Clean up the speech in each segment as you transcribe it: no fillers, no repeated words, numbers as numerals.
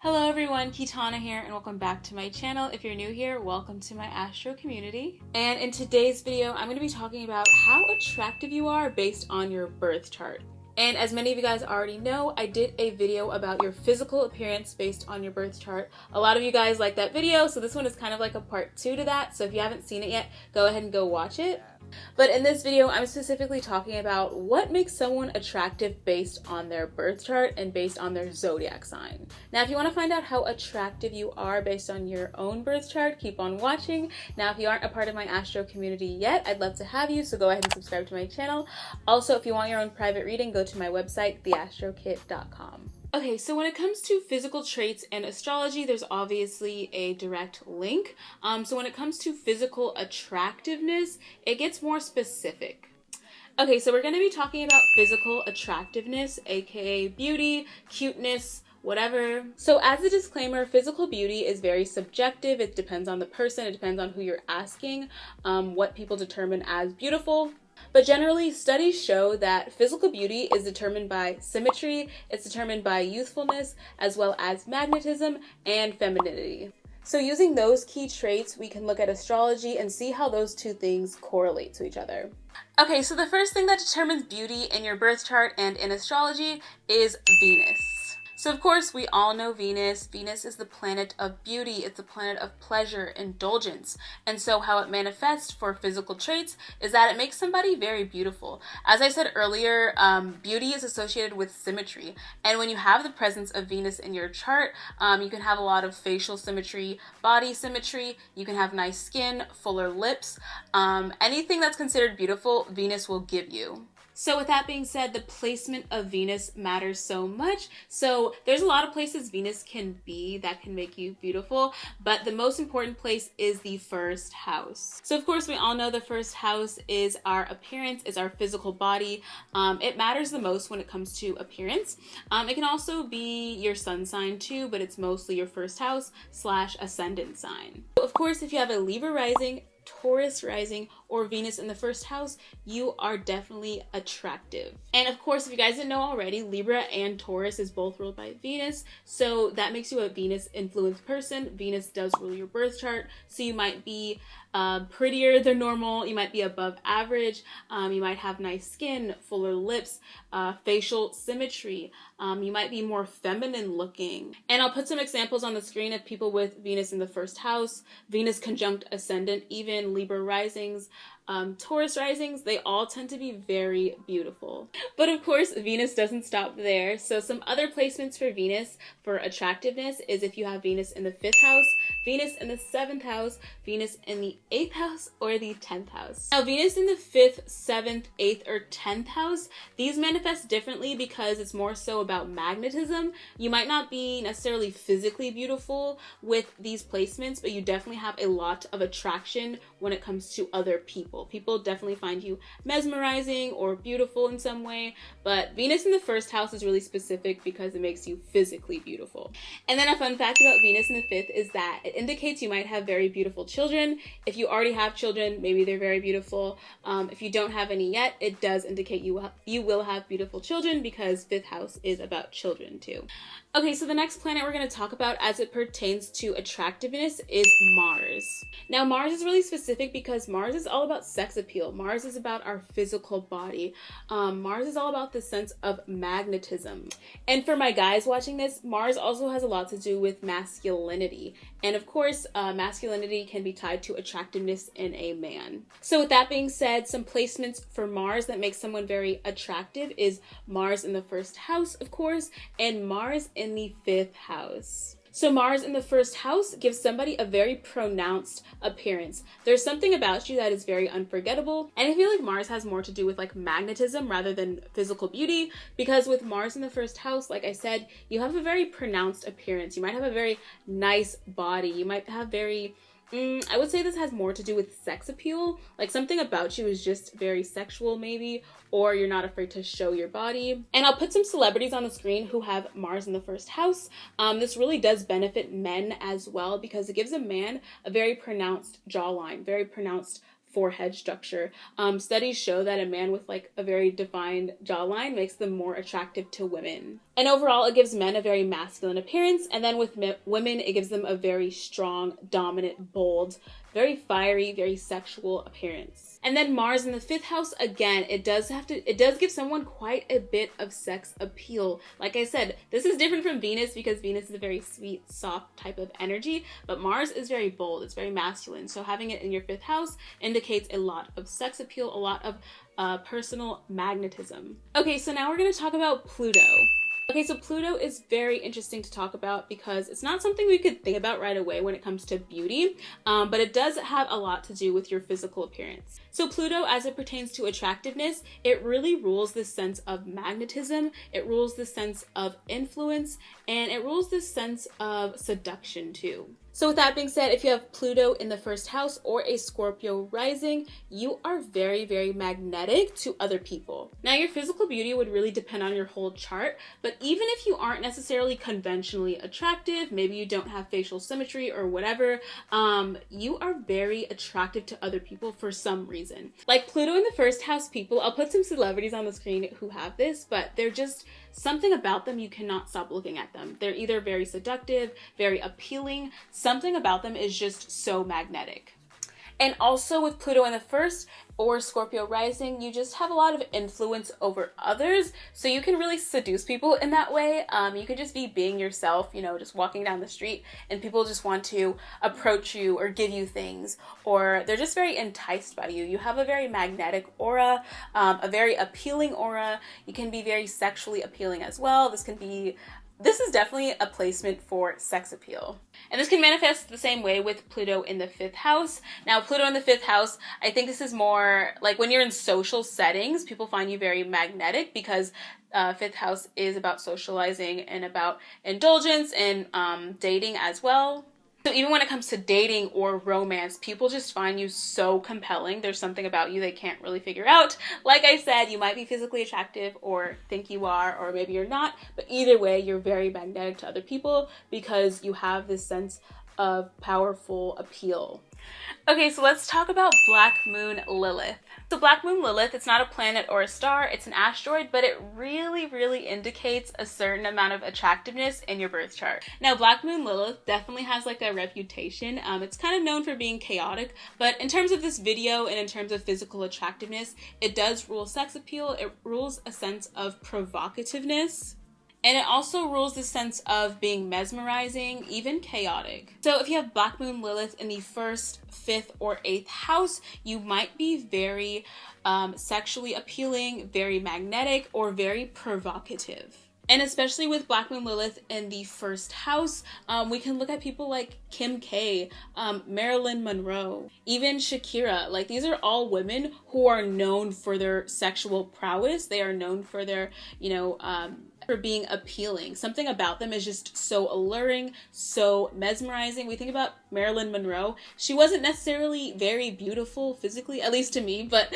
Hello everyone, Kitana here and welcome back to my channel. If you're new here, welcome to my Astro community. And in today's video, I'm going to be talking about how attractive you are based on your birth chart. And as many of you guys already know, I did a video about your physical appearance based on your birth chart. A lot of you guys like that video, so this one is kind of like a part 2 to that. So if you haven't seen it yet, go ahead and go watch it. But in this video, I'm specifically talking about what makes someone attractive based on their birth chart and based on their zodiac sign. Now, if you want to find out how attractive you are based on your own birth chart, keep on watching. Now, if you aren't a part of my Astro community yet, I'd love to have you, so go ahead and subscribe to my channel. Also, if you want your own private reading, go to my website, theastrokit.com. Okay, so when it comes to physical traits and astrology, there's obviously a direct link. So when it comes to physical attractiveness, it gets more specific. Okay, so we're going to be talking about physical attractiveness, aka beauty, cuteness, whatever. So as a disclaimer, physical beauty is very subjective. It depends on the person. It depends on who you're asking, what people determine as beautiful. But generally, studies show that physical beauty is determined by symmetry, it's determined by youthfulness, as well as magnetism and femininity. So using those key traits, we can look at astrology and see how those two things correlate to each other. Okay, so the first thing that determines beauty in your birth chart and in astrology is Venus. So of course, we all know Venus. Venus is the planet of beauty. It's the planet of pleasure, indulgence. And so how it manifests for physical traits is that it makes somebody very beautiful. As I said earlier, beauty is associated with symmetry. And when you have the presence of Venus in your chart, you can have a lot of facial symmetry, body symmetry. You can have nice skin, fuller lips. Anything that's considered beautiful, Venus will give you. So with that being said, the placement of Venus matters so much. So there's a lot of places Venus can be that can make you beautiful, but the most important place is the first house. So of course, we all know the first house is our appearance, is our physical body. It matters the most when it comes to appearance. It can also be your sun sign too, but it's mostly your first house / ascendant sign. So of course, if you have a Libra rising, Taurus rising, or Venus in the first house, you are definitely attractive. And of course, if you guys didn't know already, Libra and Taurus is both ruled by Venus, so that makes you a Venus influenced person. Venus does rule your birth chart, so you might be prettier than normal, you might be above average, you might have nice skin, fuller lips, facial symmetry, you might be more feminine looking. And I'll put some examples on the screen of people with Venus in the first house, Venus conjunct ascendant, even Libra risings, Taurus risings. They all tend to be very beautiful. But of course, Venus doesn't stop there. So some other placements for Venus for attractiveness is if you have Venus in the 5th house, Venus in the 7th house, Venus in the 8th house, or the 10th house. Now, Venus in the 5th, 7th, 8th, or 10th house, these manifest differently because it's more so about magnetism. You might not be necessarily physically beautiful with these placements, but you definitely have a lot of attraction when it comes to other people. People definitely find you mesmerizing or beautiful in some way, but Venus in the 1st house is really specific because it makes you physically beautiful. And then a fun fact about Venus in the 5th is that it indicates you might have very beautiful children. If you already have children, maybe they're very beautiful. If you don't have any yet, it does indicate you will have beautiful children because 5th house is about children too. Okay, so the next planet we're going to talk about as it pertains to attractiveness is Mars. Now, Mars is really specific because Mars is all about sex appeal. Mars is about our physical body. Mars is all about the sense of magnetism. And for my guys watching this, Mars also has a lot to do with masculinity. And of course, masculinity can be tied to attractiveness in a man. So with that being said, some placements for Mars that make someone very attractive is Mars in the 1st house, of course, and Mars in the 5th house. So Mars in the 1st house gives somebody a very pronounced appearance. There's something about you that is very unforgettable. And I feel like Mars has more to do with like magnetism rather than physical beauty, because with Mars in the 1st house, like I said, you have a very pronounced appearance. You might have a very nice body. You might have very I would say this has more to do with sex appeal. Like something about you is just very sexual maybe, or you're not afraid to show your body. And I'll put some celebrities on the screen who have Mars in the 1st house. This really does benefit men as well because it gives a man a very pronounced jawline, very pronounced forehead structure. Studies show that a man with like a very defined jawline makes them more attractive to women. And overall, it gives men a very masculine appearance. And then with women, it gives them a very strong, dominant, bold, very fiery, very sexual appearance. And then Mars in the 5th house, again, it does give someone quite a bit of sex appeal. Like I said, this is different from Venus because Venus is a very sweet, soft type of energy, but Mars is very bold, it's very masculine. So having it in your 5th house indicates a lot of sex appeal, a lot of personal magnetism. Okay, so now we're gonna talk about Pluto. Okay, so Pluto is very interesting to talk about because it's not something we could think about right away when it comes to beauty, but it does have a lot to do with your physical appearance. So Pluto, as it pertains to attractiveness, it really rules this sense of magnetism, it rules this sense of influence, and it rules this sense of seduction too. So with that being said, if you have Pluto in the 1st house or a Scorpio rising, you are very, very magnetic to other people. Now, your physical beauty would really depend on your whole chart, but even if you aren't necessarily conventionally attractive, maybe you don't have facial symmetry or whatever, you are very attractive to other people for some reason. Like Pluto in the 1st house people, I'll put some celebrities on the screen who have this, but they're just something about them, you cannot stop looking at them. They're either very seductive, very appealing, something about them is just so magnetic. And also with Pluto in the 1st or Scorpio rising, you just have a lot of influence over others. So you can really seduce people in that way. You can just be being yourself, you know, just walking down the street and people just want to approach you or give you things, or they're just very enticed by you. You have a very magnetic aura, a very appealing aura. You can be very sexually appealing as well. This is definitely a placement for sex appeal. And this can manifest the same way with Pluto in the 5th house. Now, Pluto in the 5th house, I think this is more like when you're in social settings, people find you very magnetic because 5th house is about socializing and about indulgence and dating as well. So even when it comes to dating or romance, people just find you so compelling. There's something about you they can't really figure out. Like I said, you might be physically attractive or think you are, or maybe you're not, but either way, you're very magnetic to other people because you have this sense of powerful appeal. Okay, so let's talk about Black Moon Lilith. So Black Moon Lilith, it's not a planet or a star, it's an asteroid, but it really, really indicates a certain amount of attractiveness in your birth chart. Now, Black Moon Lilith definitely has like a reputation. It's kind of known for being chaotic, but in terms of this video and in terms of physical attractiveness, it does rule sex appeal, it rules a sense of provocativeness. And it also rules the sense of being mesmerizing, even chaotic. So if you have Black Moon Lilith in the 1st, 5th, or 8th house, you might be very sexually appealing, very magnetic, or very provocative. And especially with Black Moon Lilith in the 1st house, we can look at people like Kim K, Marilyn Monroe, even Shakira. Like, these are all women who are known for their sexual prowess. They are known for their, for being appealing. Something about them is just so alluring, so mesmerizing. We think about Marilyn Monroe. She wasn't necessarily very beautiful physically, at least to me, but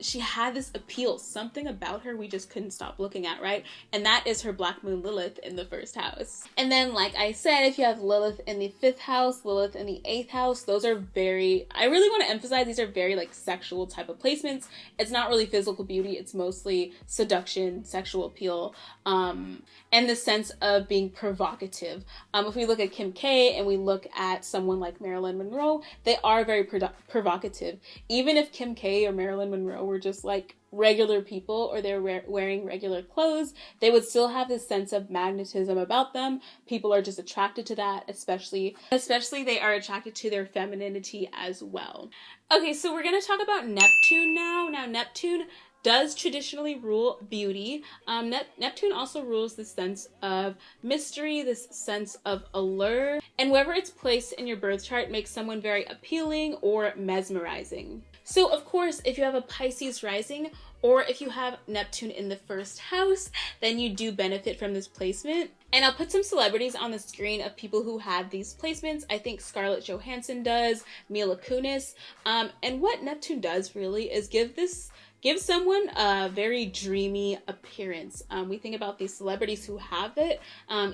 she had this appeal. Something about her we just couldn't stop looking at, right? And that is her Black Moon Lilith in the 1st house. And then, like I said, if you have Lilith in the 5th house, Lilith in the 8th house, those are very, I really want to emphasize, these are very like sexual type of placements. It's not really physical beauty, it's mostly seduction, sexual appeal, and the sense of being provocative. If we look at Kim K and we look at someone like Marilyn Monroe, they are very provocative. Even if Kim K or Marilyn Monroe were just like regular people, or they're wearing regular clothes, they would still have this sense of magnetism about them. People are just attracted to that, especially they are attracted to their femininity as well. Okay, so we're going to talk about Neptune now. Now, Neptune does traditionally rule beauty. Neptune also rules this sense of mystery, this sense of allure, and wherever it's placed in your birth chart makes someone very appealing or mesmerizing. So of course, if you have a Pisces rising, or if you have Neptune in the 1st house, then you do benefit from this placement. And I'll put some celebrities on the screen of people who have these placements. I think Scarlett Johansson does, Mila Kunis. And what Neptune does really is give this gives someone a very dreamy appearance. We think about these celebrities who have it,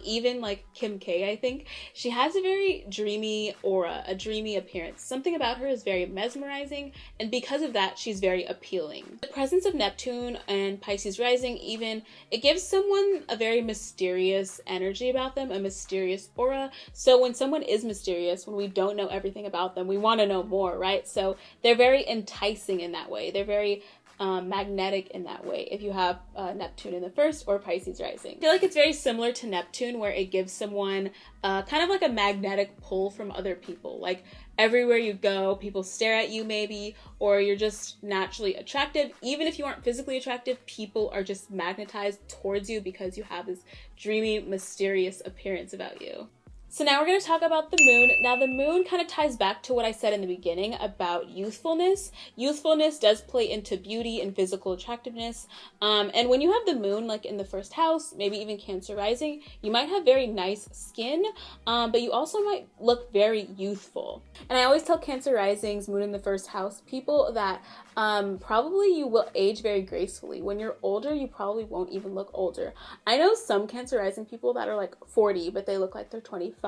even like Kim K, I think. She has a very dreamy aura, a dreamy appearance. Something about her is very mesmerizing, and because of that, she's very appealing. The presence of Neptune and Pisces rising, even, it gives someone a very mysterious energy about them, a mysterious aura. So when someone is mysterious, when we don't know everything about them, we want to know more, right? So they're very enticing in that way. They're very magnetic in that way if you have Neptune in the first or Pisces rising. I feel like it's very similar to Neptune, where it gives someone kind of like a magnetic pull from other people. Like everywhere you go, people stare at you maybe, or you're just naturally attractive. Even if you aren't physically attractive, people are just magnetized towards you because you have this dreamy, mysterious appearance about you. So now we're going to talk about the moon. Now the moon kind of ties back to what I said in the beginning about youthfulness. Youthfulness does play into beauty and physical attractiveness. And when you have the moon like in the first house, maybe even Cancer rising, you might have very nice skin, but you also might look very youthful. And I always tell Cancer risings, moon in the first house, people that probably you will age very gracefully. When you're older, you probably won't even look older. I know some Cancer rising people that are like 40, but they look like they're 25.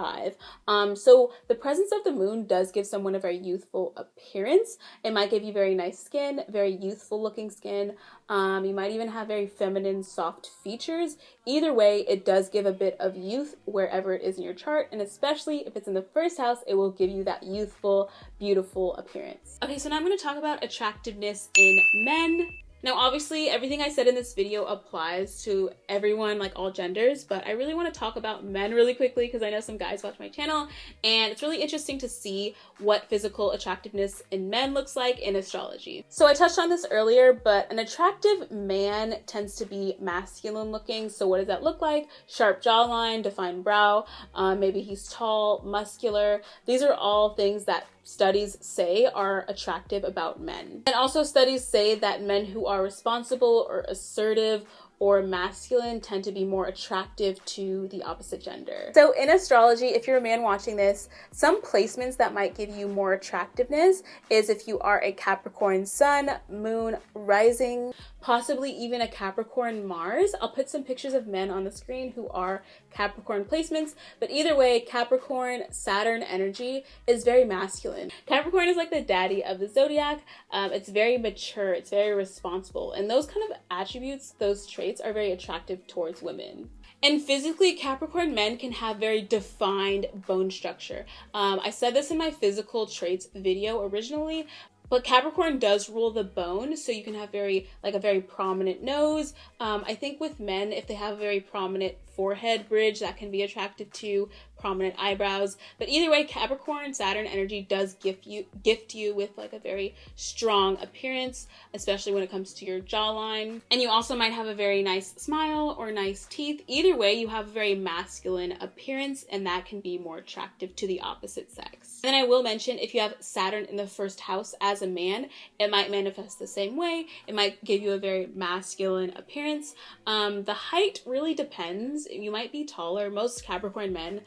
So the presence of the moon does give someone a very youthful appearance. It might give you very nice skin, very youthful looking skin. You might even have very feminine, soft features. Either way, it does give a bit of youth wherever it is in your chart, and especially if it's in the first house, it will give you that youthful, beautiful appearance. Okay, so now I'm going to talk about attractiveness in men. Now, obviously, everything I said in this video applies to everyone, like all genders, but I really want to talk about men really quickly because I know some guys watch my channel, and it's really interesting to see what physical attractiveness in men looks like in astrology. So I touched on this earlier, but an attractive man tends to be masculine looking. So what does that look like? Sharp jawline, defined brow, maybe he's tall, muscular. These are all things that studies say are attractive about men. And also studies say that men who are responsible or assertive or masculine tend to be more attractive to the opposite gender. So in astrology, if you're a man watching this, some placements that might give you more attractiveness is if you are a Capricorn sun, moon, rising, possibly even a Capricorn Mars. I'll put some pictures of men on the screen who are Capricorn placements, but either way, Capricorn Saturn energy is very masculine. Capricorn is like the daddy of the zodiac. It's very mature, it's very responsible, and those kind of attributes, those traits are very attractive towards women. And physically, Capricorn men can have very defined bone structure. I said this in my physical traits video originally, but Capricorn does rule the bone, so you can have a very prominent nose. I think with men, if they have a very prominent forehead bridge, that can be attractive to prominent eyebrows. But either way, Capricorn Saturn energy does gift you with like a very strong appearance, especially when it comes to your jawline. And you also might have a very nice smile or nice teeth. Either way, you have a very masculine appearance, and that can be more attractive to the opposite sex. And then I will mention, if you have Saturn in the first house as a man, it might manifest the same way. It might give you a very masculine appearance. The height really depends. You might be taller. Most Capricorn men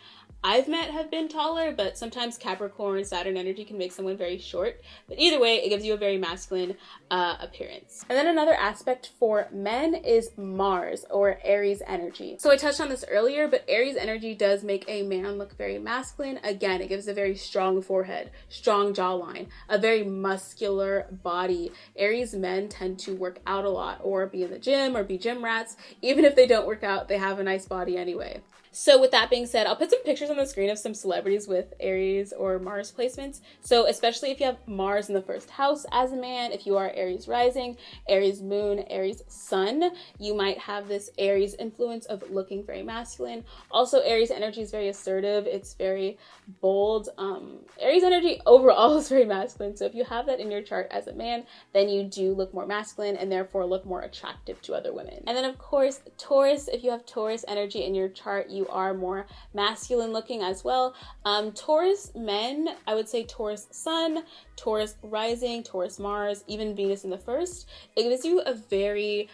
I've met have been taller, but sometimes Capricorn Saturn energy can make someone very short. But either way, it gives you a very masculine appearance. And then another aspect for men is Mars or Aries energy. So I touched on this earlier, but Aries energy does make a man look very masculine. Again, it gives a very strong forehead, strong jawline, a very muscular body. Aries men tend to work out a lot or be in the gym or be gym rats. Even if they don't work out, they have a nice body anyway. So with that being said, I'll put some pictures on the screen of some celebrities with Aries or Mars placements. So especially if you have Mars in the first house as a man, if you are Aries rising, Aries moon, Aries sun, you might have this Aries influence of looking very masculine. Also, Aries energy is very assertive. It's very bold. Aries energy overall is very masculine. So if you have that in your chart as a man, then you do look more masculine and therefore look more attractive to other women. And then of course, Taurus, if you have Taurus energy in your chart, you are more masculine looking as well. Taurus men, I would say Taurus sun, Taurus rising, Taurus Mars, even Venus in the first, it gives you a very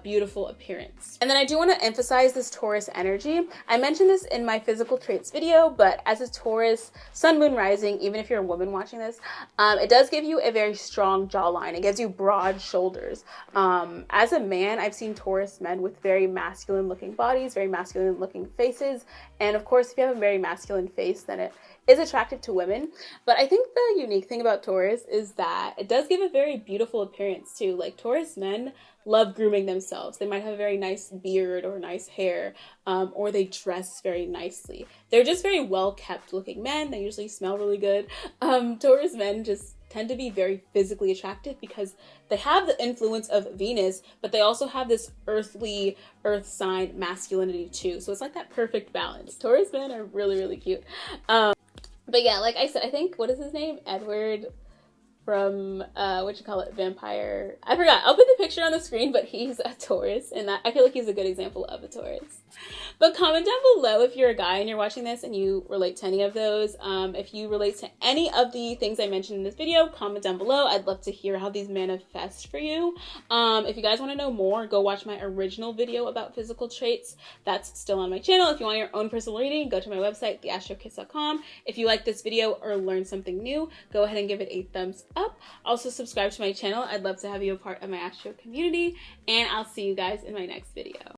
beautiful appearance. And then I do want to emphasize this Taurus energy. I mentioned this in my physical traits video, but as a Taurus, sun, moon, rising, even if you're a woman watching this, it does give you a very strong jawline. It gives you broad shoulders. As a man, I've seen Taurus men with very masculine looking bodies, very masculine looking faces. And of course, if you have a very masculine face, then it is attractive to women. But I think the unique thing about Taurus is that it does give a very beautiful appearance too. Like Taurus men love grooming themselves. They might have a very nice beard or nice hair, or they dress very nicely. They're just very well kept looking men. They usually smell really good. Taurus men just tend to be very physically attractive because they have the influence of Venus, but they also have this earthly, earth sign masculinity too. So it's like that perfect balance. Taurus men are really, really cute. But yeah, like I said, I think, what is his name? Edward from, Vampire. I forgot. I'll put the picture on the screen, but he's a Taurus, and I feel like he's a good example of a Taurus. But comment down below if you're a guy and you're watching this and you relate to any of those. If you relate to any of the things I mentioned in this video, comment down below. I'd love to hear how these manifest for you. If you guys want to know more, go watch my original video about physical traits. That's still on my channel. If you want your own personal reading, go to my website, theastrokit.com. If you like this video or learned something new, go ahead and give it a thumbs up. Also subscribe to my channel. I'd love to have you a part of my astro community, and I'll see you guys in my next video.